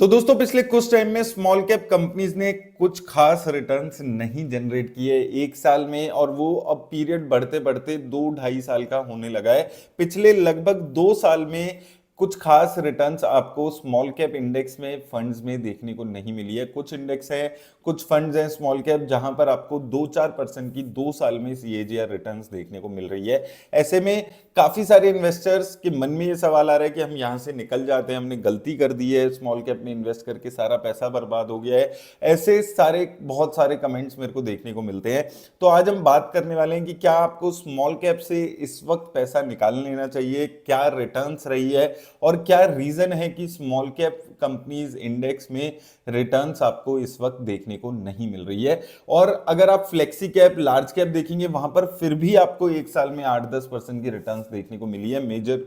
तो दोस्तों पिछले कुछ टाइम में स्मॉल कैप कंपनीज ने कुछ खास रिटर्न्स नहीं जनरेट किए एक साल में, और वो अब पीरियड बढ़ते बढ़ते 2-2.5 साल का होने लगा है। पिछले लगभग 2 साल में कुछ खास रिटर्न्स आपको स्मॉल कैप इंडेक्स में फंड्स में देखने को नहीं मिली है। कुछ इंडेक्स है, कुछ फंड्स हैं स्मॉल कैप जहां पर आपको 2-4% की 2 साल में सीएजीआर रिटर्न्स देखने को मिल रही है। ऐसे में काफी सारे इन्वेस्टर्स के मन में ये सवाल आ रहा है कि हम यहां से निकल जाते हैं, हमने गलती कर दी है, स्मॉल कैप में इन्वेस्ट करके सारा पैसा बर्बाद हो गया है। ऐसे सारे बहुत सारे कमेंट्स मेरे को देखने को मिलते हैं। तो आज हम बात करने वाले हैं कि क्या आपको स्मॉल कैप से इस वक्त पैसा निकाल लेना चाहिए, क्या रिटर्न्स रही है और क्या रीजन है कि स्मॉल कैप कंपनीज इंडेक्स में रिटर्न्स आपको इस वक्त देखने को नहीं मिल रही है। और अगर आप फ्लेक्सी कैप, लार्ज कैप देखेंगे वहां पर फिर भी आपको एक साल में 8-10% की रिटर्न्स देखने को मिली है मेजर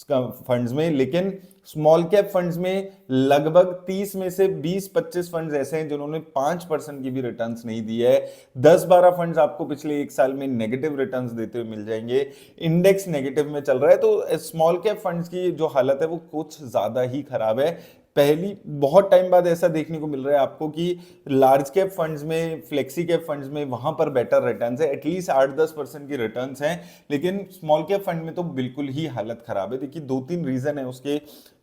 फंड्स में। लेकिन स्मॉल कैप फंड्स में लगभग 30 में से 20-25 फंड्स ऐसे हैं जिन्होंने 5% की भी रिटर्न्स नहीं दी है। 10-12 फंड्स आपको पिछले एक साल में नेगेटिव रिटर्न्स देते हुए मिल जाएंगे। इंडेक्स नेगेटिव में चल रहा है, तो स्मॉल कैप फंड्स की जो हालत है वो कुछ ज्यादा ही खराब है। पहली बहुत टाइम बाद ऐसा देखने को मिल रहा है आपको कि लार्ज कैप फंड्स में, फ्लेक्सी कैप फंड्स में वहां पर बेटर रिटर्न्स है, एटलीस्ट 8-10% की रिटर्न्स हैं। लेकिन स्मॉल कैप फंड में तो बिल्कुल ही हालत खराब है। देखिए 2-3 रीजन है उसके।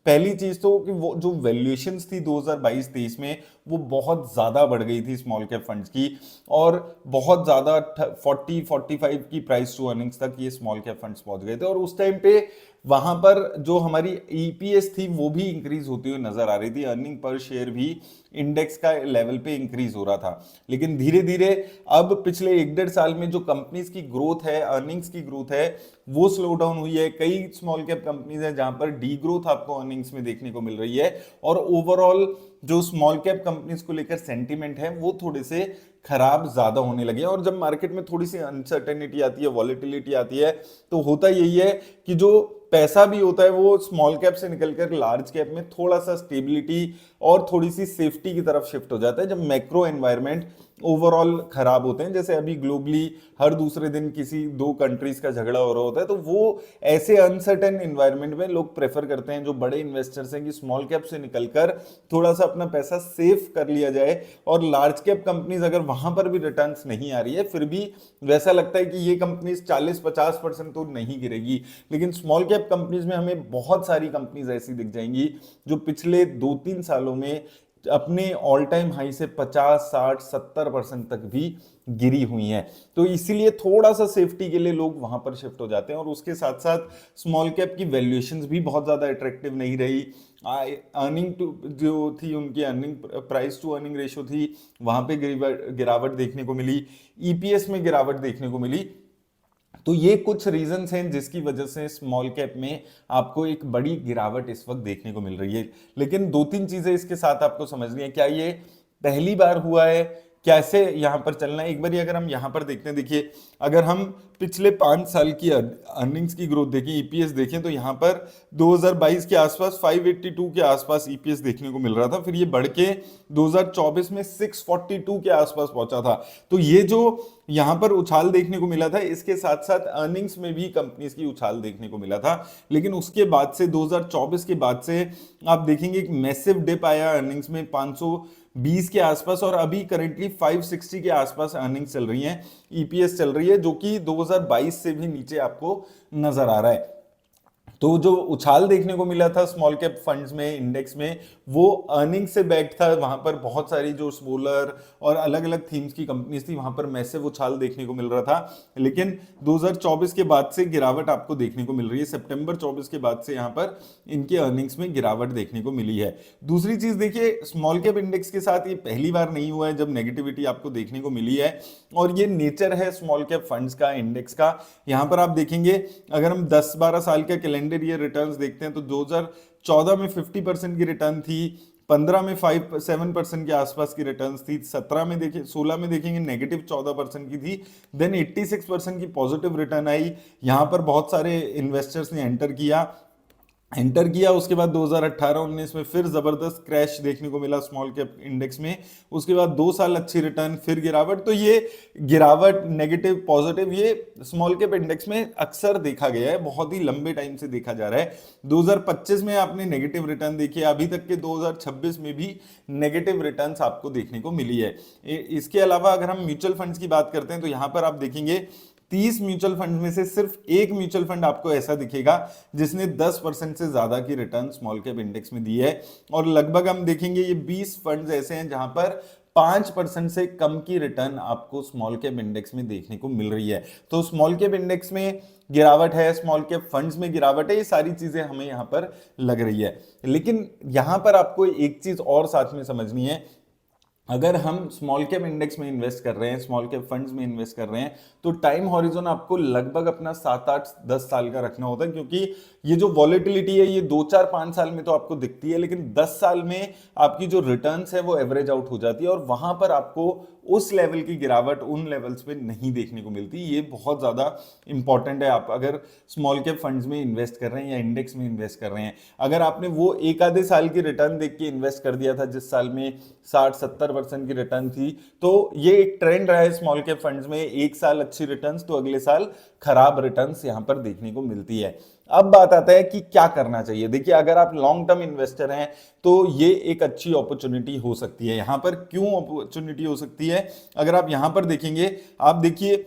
पहली चीज तो कि वो जो वैल्यूएशंस थी 2022-23 में वो बहुत ज्यादा बढ़ गई थी स्मॉल कैप फंड्स की, और बहुत ज्यादा 40-45 की प्राइस टू अर्निंग्स तक ये स्मॉल कैप फंड्स पहुंच गए थे। और उस टाइम पे वहां पर जो हमारी ईपीएस थी वो भी इंक्रीज होती हुई नजर आ रही थी, अर्निंग पर शेयर भी इंडेक्स का लेवल पे इंक्रीज हो रहा था। लेकिन धीरे धीरे अब पिछले 1-1.5 साल में जो कंपनीज की ग्रोथ है, अर्निंग्स की ग्रोथ है, वो स्लो डाउन हुई है। कई स्मॉल कैप कंपनीज हैं जहां पर डी ग्रोथ आपको अर्निंग्स में देखने को मिल रही है, और ओवरऑल जो स्मॉल कैप कंपनीज को लेकर सेंटीमेंट है वो थोड़े से खराब ज्यादा होने लगे। और जब मार्केट में थोड़ी सी अनसर्टेनिटी आती है, वॉलेटिलिटी आती है, तो होता यही है कि जो पैसा भी होता है वो स्मॉल कैप से निकलकर लार्ज कैप में थोड़ा सा स्टेबिलिटी और थोड़ी सी सेफ्टी की तरफ शिफ्ट हो जाता है जब मैक्रो एनवायरनमेंट ओवरऑल खराब होते हैं। जैसे अभी ग्लोबली हर दूसरे दिन किसी 2 कंट्रीज का झगड़ा हो रहा होता है, तो वो ऐसे अनसर्टेन एनवायरनमेंट में लोग प्रेफर करते हैं, जो बड़े इन्वेस्टर्स हैं, कि स्मॉल कैप से निकलकर थोड़ा सा अपना पैसा सेफ कर लिया जाए। और लार्ज कैप कंपनीज अगर वहां पर भी रिटर्न्स नहीं आ रही है, फिर भी वैसा लगता है कि ये कंपनीज 40-50% तो नहीं गिरेगी। लेकिन स्मॉल कैप कंपनीज में हमें बहुत सारी कंपनीज ऐसी दिख जाएंगी जो पिछले 2-3 सालों में अपने ऑल टाइम हाई से 50-60-70% तक भी गिरी हुई हैं। तो इसीलिए थोड़ा सा सेफ्टी के लिए लोग वहां पर शिफ्ट हो जाते हैं। और उसके साथ साथ स्मॉल कैप की वैल्यूएशंस भी बहुत ज्यादा अट्रैक्टिव नहीं रही। अर्निंग टू जो थी, उनकी earning price to earning ratio थी, वहां पे गिरावट देखने को मिली, ईपीएस में गिरावट देखने को मिली। तो ये कुछ रीजंस हैं जिसकी वजह से स्मॉल कैप में आपको एक बड़ी गिरावट इस वक्त देखने को मिल रही है। लेकिन 2-3 चीजें इसके साथ आपको समझनी है। क्या ये पहली बार हुआ है, कैसे यहां पर चलना है? एक बार अगर हम यहां पर देखते हैं, देखिए अगर हम पिछले 5 साल की अर्निंग्स की ग्रोथ देखें, ईपीएस देखें, तो यहां पर 2022 के आसपास 582 के आसपास ईपीएस देखने को मिल रहा था। फिर ये बढ़ के 2024 में 642 के आसपास पहुंचा था। तो ये जो यहां पर उछाल देखने को मिला था, इसके साथ साथ अर्निंग्स में भी कंपनीज की उछाल देखने को मिला था। लेकिन उसके बाद से 2024 के बाद से आप देखेंगे एक मैसिव डिप आया अर्निंग्स में, 520 के आसपास, और अभी करेंटली 560 के आसपास अर्निंग्स चल रही हैं, ईपीएस चल रही है, जो कि 2022 से भी नीचे आपको नजर आ रहा है। तो जो उछाल देखने को मिला था स्मॉल कैप फंड्स में, इंडेक्स में, वो अर्निंग से बैक था। वहां पर बहुत सारी जो सोलर और अलग अलग थीम्स की कंपनीज थी, वहां पर मैसिव उछाल देखने को मिल रहा था। लेकिन 2024 के बाद से गिरावट आपको देखने को मिल रही है। सितंबर 24 के बाद से यहां पर इनके अर्निंग्स में गिरावट देखने को मिली है। दूसरी चीज देखिए, स्मॉल कैप इंडेक्स के साथ ये पहली बार नहीं हुआ है जब नेगेटिविटी आपको देखने को मिली है, और ये नेचर है स्मॉल कैप फंड्स का, इंडेक्स का। यहां पर आप देखेंगे अगर हम 10-12 साल का कैलेंडर ईयर रिटर्न्स देखते हैं, तो 2014 में 50% की रिटर्न थी, 15 में 5-7% के आसपास की रिटर्न्स थी, 17 में देखिए, 16 में देखेंगे नेगेटिव 14% की थी, देन 86% की पॉजिटिव रिटर्न आई। यहां पर बहुत सारे इन्वेस्टर्स ने एंटर किया, एंटर किया। उसके बाद 2018-19 में फिर जबरदस्त क्रैश देखने को मिला स्मॉल कैप इंडेक्स में। उसके बाद 2 साल अच्छी रिटर्न, फिर गिरावट। तो ये गिरावट नेगेटिव पॉजिटिव ये स्मॉल कैप इंडेक्स में अक्सर देखा गया है, बहुत ही लंबे टाइम से देखा जा रहा है। 2025 में आपने नेगेटिव रिटर्न देखी है, अभी तक के 2026 में भी नेगेटिव रिटर्न्स आपको देखने को मिली है। इसके अलावा अगर हम म्यूचुअल फंड्स की बात करते हैं तो यहां पर आप देखेंगे 30 म्यूचुअल फंड में से सिर्फ एक म्यूचुअल फंड आपको ऐसा दिखेगा जिसने 10% से ज्यादा की रिटर्न स्मॉल कैप इंडेक्स में दी है, और लगभग हम देखेंगे ये 20 फंड्स ऐसे हैं जहां पर 5% से कम की रिटर्न आपको स्मॉल कैप इंडेक्स में देखने को मिल रही है। तो स्मॉल कैप इंडेक्स में गिरावट है, स्मॉल कैप फंड्स में गिरावट है, ये सारी चीजें हमें यहां पर लग रही है। लेकिन यहां पर आपको एक चीज और साथ में समझनी है, अगर हम स्मॉल कैप इंडेक्स में इन्वेस्ट कर रहे हैं, स्मॉल कैप फंड्स में इन्वेस्ट कर रहे हैं, तो टाइम हॉरिजन आपको लगभग अपना 7-8-10 साल का रखना होता है, क्योंकि ये जो वॉलेटिलिटी है ये 2-4-5 साल में तो आपको दिखती है, लेकिन 10 साल में आपकी जो रिटर्न्स है वो एवरेज आउट हो जाती है, और वहां पर आपको उस लेवल की गिरावट उन लेवल्स पे नहीं देखने को मिलती। ये बहुत ज्यादा इंपॉर्टेंट है। आप अगर स्मॉल कैप फंड्स में इन्वेस्ट कर रहे हैं या इंडेक्स में इन्वेस्ट कर रहे हैं, अगर आपने वो एक आधे साल की रिटर्न देख के इन्वेस्ट कर दिया था जिस साल में 60-70% की रिटर्न थी, तो ये एक ट्रेंड रहा है स्मॉल कैप फंड्स में, एक साल अच्छी रिटर्न्स तो अगले साल खराब रिटर्न्स यहां पर देखने को मिलती है। अब बात आता है कि क्या करना चाहिए। देखिए, अगर आप लॉन्ग टर्म इन्वेस्टर हैं तो ये एक अच्छी अपॉर्चुनिटी हो सकती है। यहां पर क्यों अपॉर्चुनिटी हो सकती है, अगर आप यहां पर देखेंगे, आप देखिए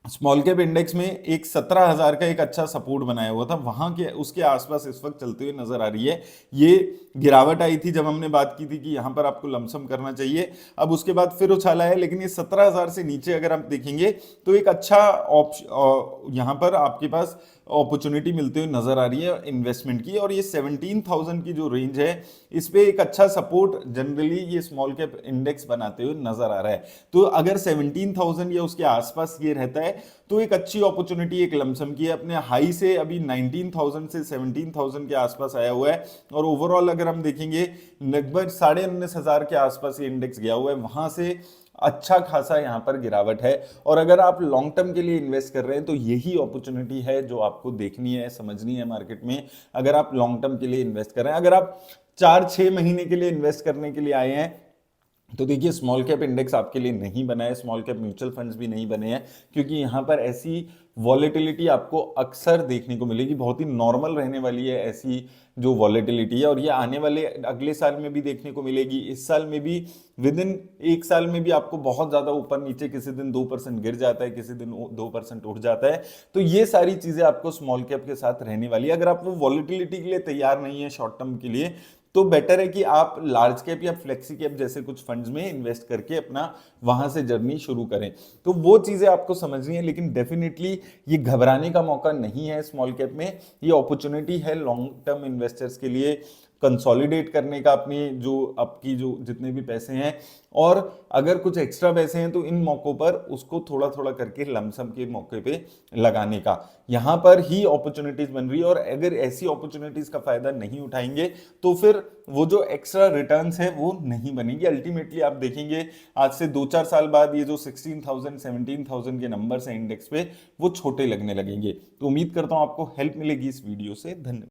स्मॉल कैप इंडेक्स में एक 17,000 का एक अच्छा सपोर्ट बनाया हुआ था, वहां के उसके आसपास इस वक्त चलते हुए नजर आ रही है। ये गिरावट आई थी जब हमने बात की थी कि यहां पर आपको लमसम करना चाहिए, अब उसके बाद फिर उछाला है, लेकिन ये 17,000 से नीचे अगर आप देखेंगे तो एक अच्छा ऑप्शन यहां पर आपके पास अपॉर्चुनिटी मिलते हुए नजर आ रही है इन्वेस्टमेंट की, और ये 17,000 की जो रेंज है इस पे एक अच्छा सपोर्ट जनरली ये स्मॉल कैप इंडेक्स बनाते हुए नजर आ रहा है। तो अगर 17,000 या उसके आसपास ये रहता है तो एक अच्छी अपॉर्चुनिटी एक लमसम की है। अपने हाई से अभी 19,000 से 17,000 के आसपास आया हुआ है, और ओवरऑल अगर हम देखेंगे लगभग 19,500 के आसपास ये इंडेक्स गया हुआ है, वहां से अच्छा खासा यहां पर गिरावट है। और अगर आप लॉन्ग टर्म के लिए इन्वेस्ट कर रहे हैं तो यही अपॉर्चुनिटी है जो आपको देखनी है, समझनी है मार्केट में। अगर आप लॉन्ग टर्म के लिए इन्वेस्ट कर रहे हैं, अगर आप 4-6 महीने के लिए इन्वेस्ट करने के लिए आए हैं तो देखिए स्मॉल कैप इंडेक्स आपके लिए नहीं बना है, स्मॉल कैप म्यूचुअल फंड्स भी नहीं बने हैं, क्योंकि यहां पर ऐसी वॉलेटिलिटी आपको अक्सर देखने को मिलेगी, बहुत ही नॉर्मल रहने वाली है ऐसी जो वॉलेटिलिटी है, और ये आने वाले अगले साल में भी देखने को मिलेगी, इस साल में भी। विद इन एक साल में भी आपको बहुत ज्यादा ऊपर नीचे, किसी दिन 2% गिर जाता है, किसी दिन 2% उठ जाता है। तो ये सारी चीजें आपको स्मॉल कैप के साथ रहने वाली है। अगर आप वो वॉलेटिलिटी के लिए तैयार नहीं है शॉर्ट टर्म के लिए, तो बेटर है कि आप लार्ज कैप या फ्लेक्सी कैप जैसे कुछ फंड्स में इन्वेस्ट करके अपना वहां से जर्नी शुरू करें। तो वो चीजें आपको समझनी है, लेकिन डेफिनेटली ये घबराने का मौका नहीं है स्मॉल कैप में, ये अपॉर्चुनिटी है लॉन्ग टर्म इन्वेस्टर्स के लिए कंसोलिडेट करने का अपनी जो आपकी जो जितने भी पैसे हैं, और अगर कुछ एक्स्ट्रा पैसे हैं तो इन मौकों पर उसको थोड़ा थोड़ा करके लमसम के मौके पे लगाने का यहां पर ही अपॉर्चुनिटीज बन रही है। और अगर ऐसी अपॉर्चुनिटीज का फायदा नहीं उठाएंगे तो फिर वो जो एक्स्ट्रा रिटर्न्स है वो नहीं बनेगी। अल्टीमेटली आप देखेंगे आज से 2-4 साल बाद ये जो 16,000 17,000 के नंबर्स हैं इंडेक्स पे, वो छोटे लगने लगेंगे। तो उम्मीद करता हूं आपको हेल्प मिलेगी इस वीडियो से। धन्यवाद।